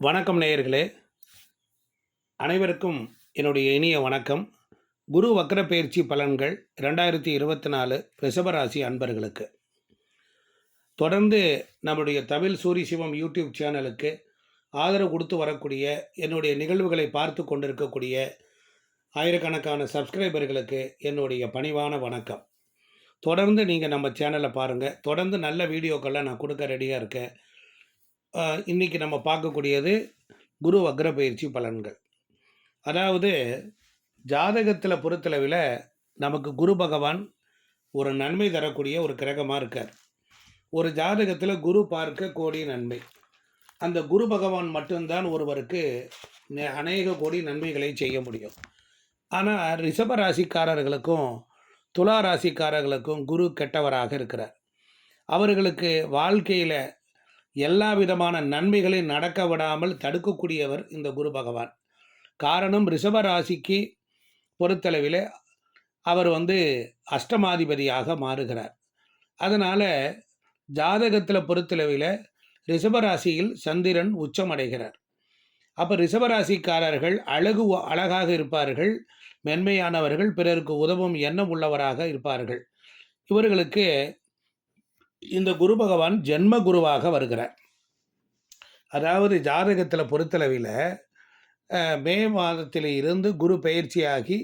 வணக்கம் நேயர்களே, அனைவருக்கும் என்னுடைய இனிய வணக்கம். குரு வக்ர பயிற்சி பலன்கள் 2024 ரிஷபராசி அன்பர்களுக்கு. தொடர்ந்து நம்முடைய தமிழ் சூரி சிவம் யூடியூப் சேனலுக்கு ஆதரவு கொடுத்து வரக்கூடிய என்னுடைய நிகழ்வுகளை பார்த்து கொண்டிருக்கக்கூடிய ஆயிரக்கணக்கான சப்ஸ்கிரைபர்களுக்கு என்னுடைய பணிவான வணக்கம். தொடர்ந்து நீங்கள் நம்ம சேனலை பாருங்கள். தொடர்ந்து நல்ல வீடியோக்கள்லாம் நான் கொடுக்க ரெடியாக இருக்கேன். இன்றைக்கி நம்ம பார்க்கக்கூடியது குரு வக்ர பயிற்சி பலன்கள். அதாவது ஜாதகத்தில் பொறுத்தளவில் நமக்கு குரு பகவான் ஒரு நன்மை தரக்கூடிய ஒரு கிரகமாக இருக்கார். ஒரு ஜாதகத்தில் குரு பார்க்க கோடி நன்மை. அந்த குரு பகவான் மட்டும்தான் ஒருவருக்கு அநேக கோடி நன்மைகளை செய்ய முடியும். ஆனால் ரிஷப ராசிக்காரர்களுக்கும் துலா ராசிக்காரர்களுக்கும் குரு கெட்டவராக இருக்கிறார். அவர்களுக்கு வாழ்க்கையில் எல்லா விதமான நன்மைகளையும் நடக்க விடாமல் தடுக்கக்கூடியவர் இந்த குரு பகவான். காரணம், ரிஷப ராசிக்கு பொறுத்தளவில் அவர் அஷ்டமாதிபதியாக மாறுகிறார். அதனால் ஜாதகத்தில் பொறுத்தளவில் ரிஷபராசியில் சந்திரன் உச்சமடைகிறார். அப்போ ரிஷபராசிக்காரர்கள் அழகாக இருப்பார்கள், மென்மையானவர்கள், பிறருக்கு உதவும் எண்ணம் உள்ளவராக இருப்பார்கள். இவர்களுக்கு இந்த குரு பகவான் ஜென்ம குருவாக வருகிறார். அதாவது ஜாதகத்தில் பொறுத்தளவில் மே மாதத்தில் இருந்து குரு பயிற்சியாகி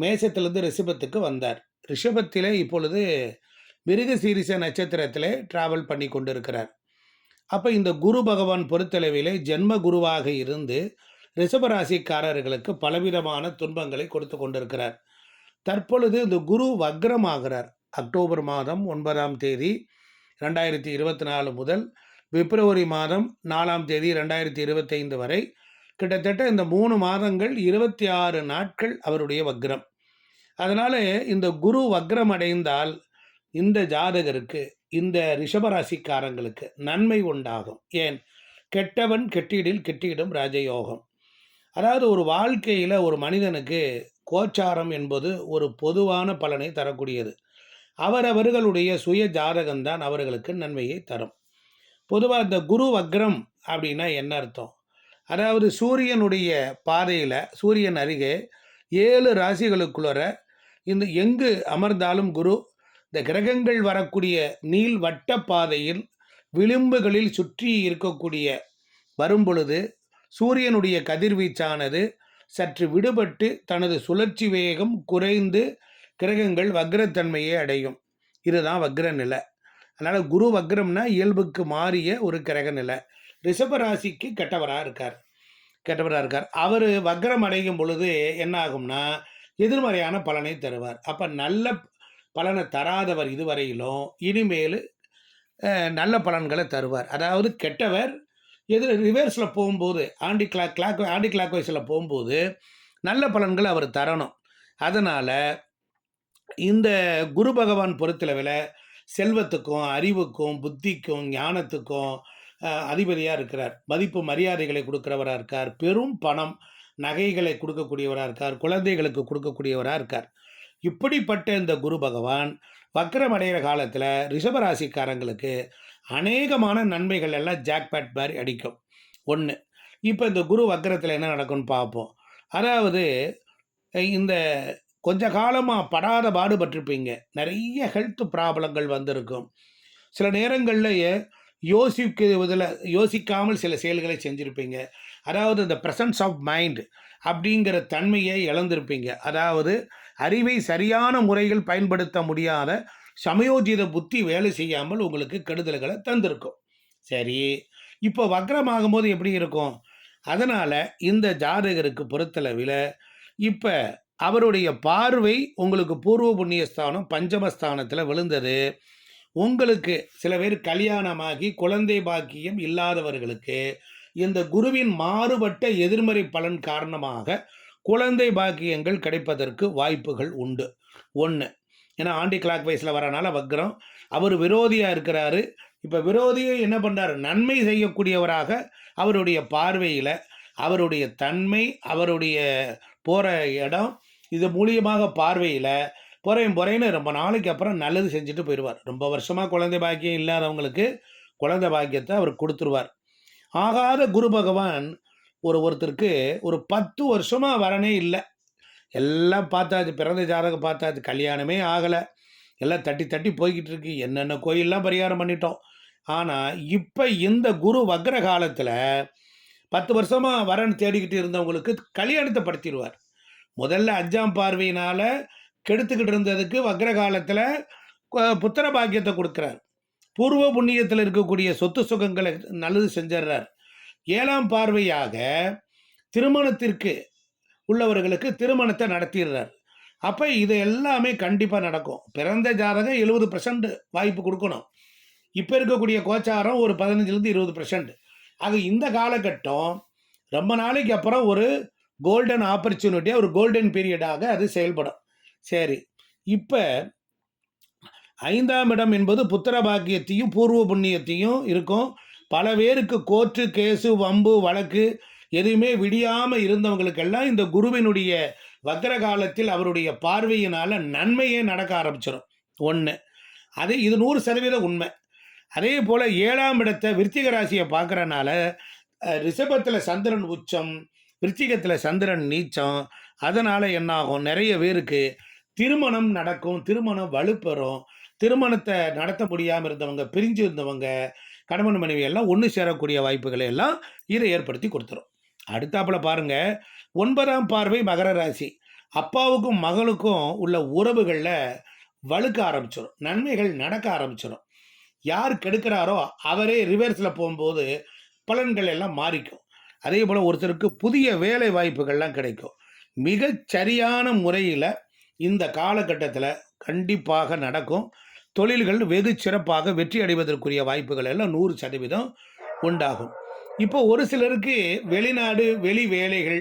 மேசத்திலிருந்து ரிஷபத்துக்கு வந்தார். ரிஷபத்தில் இப்பொழுது மிருகசீரிஷ நட்சத்திரத்தில் டிராவல் பண்ணி கொண்டிருக்கிறார். அப்போ இந்த குரு பகவான் பொறுத்தளவில் ஜென்ம குருவாக இருந்து ரிஷபராசிக்காரர்களுக்கு பலவிதமான துன்பங்களை கொடுத்து கொண்டிருக்கிறார். தற்பொழுது இந்த குரு வக்ரமாகிறார். அக்டோபர் மாதம் 9ஆம் தேதி 2024 முதல் பிப்ரவரி மாதம் 4ஆம் தேதி 2025 வரை கிட்டத்தட்ட இந்த 3 மாதங்கள் 26 நாட்கள் அவருடைய வக்ரம். அதனால் இந்த குரு வக்ரம் அடைந்தால் இந்த ஜாதகருக்கு, இந்த ரிஷபராசிக்காரங்களுக்கு நன்மை உண்டாகும். ஏன், கெட்டவன் கெட்டிடில் கெட்டிடும் ராஜயோகம். அதாவது ஒரு வாழ்க்கையில் ஒரு மனிதனுக்கு கோச்சாரம் என்பது ஒரு பொதுவான பலனை தரக்கூடியது. அவரவர்களுடைய சுய ஜாதகம்தான் அவர்களுக்கு நன்மையை தரும். பொதுவாக இந்த குரு வக்ரம் அப்படின்னா என்ன அர்த்தம்? அதாவது சூரியனுடைய பாதையில், சூரியன் அருகே 7 ராசிகளுக்குள்ள இந்த எங்கு அமர்ந்தாலும் குரு இந்த கிரகங்கள் வரக்கூடிய நீள்வட்ட பாதையில் விளிம்புகளில் சுற்றி இருக்கக்கூடிய வரும்பொழுது சூரியனுடைய கதிர்வீச்சானது சற்று விடுபட்டு தனது சுழற்சி வேகம் குறைந்து கிரகங்கள் வக்ரத்தன்மையை அடையும். இதுதான் வக்ர நிலை. அதனால் குரு வக்ரம்னா இயல்புக்கு மாறிய ஒரு கிரக நிலை. ரிஷபராசிக்கு கெட்டவராக இருக்கார். அவர் வக்ரம் அடையும் பொழுது என்ன ஆகும்னா எதிர்மறையான பலனை தருவார். அப்போ நல்ல பலனை தராதவர் இதுவரையிலும் இனிமேல் நல்ல பலன்களை தருவார். அதாவது கெட்டவர் ரிவர்ஸில் போகும்போது ஆண்டி கிளாக் வைஸில் போகும்போது நல்ல பலன்களை அவர் தரணும். அதனால் இந்த குரு பகவான் பொறுத்தளவில் செல்வத்துக்கும் அறிவுக்கும் புத்திக்கும் ஞானத்துக்கும் அதிபதியாக இருக்கிறார். மதிப்பு மரியாதைகளை கொடுக்குறவராக இருக்கார். பெரும் பணம் நகைகளை கொடுக்கக்கூடியவராக இருக்கார். குழந்தைகளுக்கு கொடுக்கக்கூடியவராக இருக்கார். இப்படிப்பட்ட இந்த குரு பகவான் வக்ரம் அடைகிற காலத்தில் ரிஷபராசிக்காரங்களுக்கு அநேகமான நன்மைகள் எல்லாம் ஜாக்பேட் மாதிரி அடிக்கும். ஒன்று, இப்போ இந்த குரு வக்ரத்தில் என்ன நடக்கும்னு பார்ப்போம். அதாவது இந்த கொஞ்ச காலமாக படாத பாடுபட்டிருப்பீங்க. நிறைய ஹெல்த் ப்ராப்ளங்கள் வந்திருக்கும். சில நேரங்களில் யோசிக்காமல் சில செயல்களை செஞ்சுருப்பீங்க. அதாவது இந்த ப்ரெசன்ஸ் ஆஃப் மைண்ட் அப்படிங்கிற தன்மையை இழந்திருப்பீங்க. அதாவது அறிவை சரியான முறையில் பயன்படுத்த முடியாத சமயோஜித புத்தி வேலை செய்யாமல் உங்களுக்கு கெடுதல்களை தந்திருக்கும். சரி, இப்போ வக்ரமாகும்போது எப்படி இருக்கும்? அதனால் இந்த ஜாதகருக்கு பொறுத்தளவில் இப்போ அவருடைய பார்வை உங்களுக்கு பூர்வ புண்ணியஸ்தானம் பஞ்சமஸ்தானத்தில் விழுந்தது. உங்களுக்கு சில பேர் கல்யாணமாகி குழந்தை பாக்கியம் இல்லாதவர்களுக்கு இந்த குருவின் மாறுபட்ட எதிர்மறை பலன் காரணமாக குழந்தை பாக்கியங்கள் கிடைப்பதற்கு வாய்ப்புகள் உண்டு. ஒன்று, ஏன்னா ஆண்டி கிளாக் வைஸில் வரனால வக்ரம். அவர் விரோதியாக இருக்கிறாரு. இப்போ விரோதியை என்ன பண்ணுறாரு? நன்மை செய்யக்கூடியவராக அவருடைய பார்வையில் அவருடைய தன்மை, அவருடைய போகிற இடம், இது மூலியமாக பார்வையில் பொறைன்னு ரொம்ப நாளைக்கு அப்புறம் நல்லது செஞ்சுட்டு போயிடுவார். ரொம்ப வருஷமாக குழந்தை பாக்கியம் இல்லாதவங்களுக்கு குழந்தை பாக்கியத்தை அவர் கொடுத்துருவார். ஆகாத குரு பகவான் ஒருத்தருக்கு ஒரு 10 வருஷமாக வரனே இல்லை. எல்லாம் பார்த்தாச்சு, பிறந்த ஜாதகம் பார்த்தாச்சு, கல்யாணமே ஆகலை, எல்லாம் தட்டி தட்டி போய்கிட்டு இருக்கு. என்னென்ன கோயிலெலாம் பரிகாரம் பண்ணிட்டோம். ஆனால் இப்போ இந்த குரு வக்ர காலத்தில் 10 வருஷமாக வரன் தேடிக்கிட்டு இருந்தவங்களுக்கு கல்யாணத்தை படுத்திடுவார். முதல்ல 5ஆம் பார்வையினால் கெடுத்துக்கிட்டு இருந்ததுக்கு வக்ர காலத்தில் புத்திர பாக்கியத்தை கொடுக்குறார். பூர்வ புண்ணியத்தில் இருக்கக்கூடிய சொத்து சுகங்களை நல்லது செஞ்சிடுறார். 7ஆம் பார்வையாக திருமணத்திற்கு உள்ளவர்களுக்கு திருமணத்தை நடத்திடுறார். அப்போ இது எல்லாமே கண்டிப்பாக நடக்கும். பிறந்த ஜாதகம் 70% வாய்ப்பு கொடுக்கணும். இப்போ இருக்கக்கூடிய கோச்சாரம் ஒரு 15லேருந்து 20%. ஆக இந்த காலகட்டம் ரொம்ப நாளைக்கு அப்புறம் ஒரு கோல்டன் ஆப்பர்ச்சுனிட்டியாக, ஒரு கோல்டன் பீரியடாக அது செயல்படும். சரி, இப்போ 5ஆம் இடம் என்பது புத்திர பாக்கியத்தையும் பூர்வ புண்ணியத்தையும் இருக்கும். பல பேருக்கு கோர்ட்டு கேஸு வம்பு வழக்கு எதுவுமே விடியாமல் இருந்தவங்களுக்கெல்லாம் இந்த குருவினுடைய வக்ர காலத்தில் அவருடைய பார்வையினால் நன்மையே நடக்க ஆரம்பிச்சிடும். ஒன்று, இது 100% உண்மை. அதே போல் 7ஆம் இடத்தை விருச்சிக ராசியை பார்க்குறனால ரிஷபத்தில் சந்திரன் உச்சம், விருச்சிகத்தில் சந்திரன் நீச்சம். அதனால் என்னாகும், நிறைய பேருக்கு திருமணம் நடக்கும், திருமணம் வலுப்பெறும். திருமணத்தை நடத்த முடியாமல் இருந்தவங்க, பிரிஞ்சு இருந்தவங்க, கணவன் மனைவி எல்லாம் ஒன்று சேரக்கூடிய வாய்ப்புகளை எல்லாம் இதை ஏற்படுத்தி கொடுத்துரும். அடுத்தாப்பில் பாருங்கள், 9ஆம் பார்வை மகர ராசி. அப்பாவுக்கும் மகளுக்கும் உள்ள உறவுகளில் வலுக்க ஆரம்பிச்சிடும், நன்மைகள் நடக்க ஆரம்பிச்சிடும். யார் கெடுக்கிறாரோ அவரே ரிவர்ஸில் போகும்போது பலன்கள் எல்லாம் மாறிக்கும். அதே போல் ஒருத்தருக்கு புதிய வேலை வாய்ப்புகள்லாம் கிடைக்கும். மிகச் சரியான முறையில் இந்த காலகட்டத்தில் கண்டிப்பாக நடக்கும். தொழில்கள் வெகு சிறப்பாக வெற்றி அடைவதற்குரிய வாய்ப்புகள் எல்லாம் 100% உண்டாகும். இப்போ ஒரு சிலருக்கு வெளிநாடு, வெளி வேலைகள்,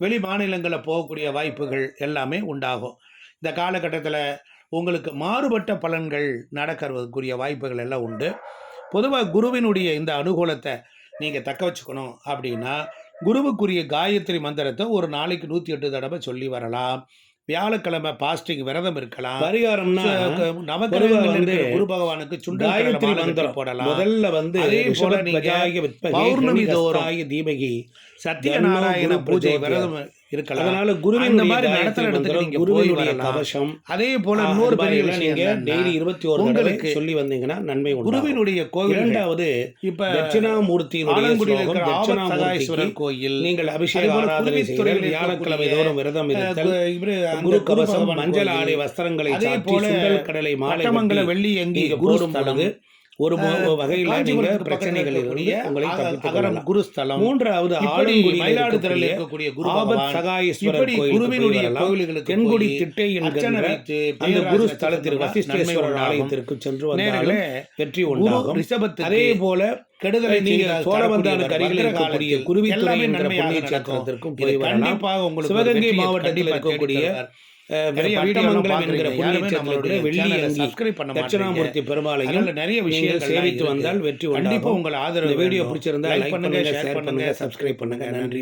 வெளி மாநிலங்களில் போகக்கூடிய வாய்ப்புகள் எல்லாமே உண்டாகும். இந்த காலகட்டத்தில் உங்களுக்கு மாறுபட்ட பலன்கள் நடக்கிறதுக்குரிய வாய்ப்புகள் எல்லாம் உண்டு. பொதுவாக குருவினுடைய இந்த அனுகூலத்தை நீங்கள் தக்க வச்சுக்கணும் அப்படின்னா, குருவுக்குரிய காயத்ரி மந்திரத்தை ஒரு நாளைக்கு 108 தடவை சொல்லி வரலாம். வியாழக்கிழமை பாஸ்டிங் விரதம் இருக்கலாம். பரிகாரம்னா குரு பகவானுக்கு காயத்ரி மந்திரம் போடலாம். முதல்ல அதே போல பௌர்ணமி தோறும் தீபகி சத்யநாராயண பூஜை விரதம் இருக்கலாம். அதனால குருவின் மாதிரி குருவினுடைய கவசம். அதே போல இன்னொரு பெரிய விஷயம், டெய்லி 21 உங்களுக்கு சொல்லி வந்தீங்கன்னா நன்மை உண்டு. குருவினுடைய கோவில். இரண்டாவது, இப்ப தட்சிணாமூர்த்தியினுடைய தட்சிணாமூர்த்தீஸ்வரர் கோயில் நீங்கள் அபிஷேக ஆராதனை செய்ய வியாழக்கிழமை தோறும் விரதம் இருத்தல், குரு கவசம், மஞ்சள் ஆடை வஸ்திரங்களை சாற்றி சுண்டல் கடலை மாலை வெள்ளி எங்கி போடும் பொழுது ஒரு வகையில் நீங்கள் பிரச்சனைகள் உங்களை தப்பித்துக் குருஸ்தலம். மூன்றாவது, மயிலாடுதுறையில் இருக்கக்கூடிய ஆபத் சகாயேஸ்வரர் கோயிலுக்கு, தென்குடி திட்டை என்கிற அந்த குருஸ்தலத்திற்கு, வசிஷ்டேஸ்வரர் ஆலயத்திற்கு சென்று வந்தால் வெற்றி உண்டாகும். அதே போல கெடுதலை நீங்கள் சோழவந்தானுக்கு அருகில் இருக்கக்கூடிய குருவித்துறை என்ற புண்ணிய சேத்திரத்திற்கும் போய் வரலாம். சிவகங்கை மாவட்டத்தில் இருக்கக்கூடிய பட்டமங்கலம் என்கிற புண்ணியச்சேத்திரத்திலே வெள்ளி அங்கி தட்சிணாமூர்த்தி பெருமாளையும் நிறைய விஷயங்கள் சேவித்து வந்தால் வெற்றி உண்டாகும். உங்கள் ஆதரவு. வீடியோ பிடிச்சிருந்தா லைக் பண்ணுங்க, ஷேர் பண்ணுங்க, சப்ஸ்கிரைப் பண்ணுங்க. நன்றி.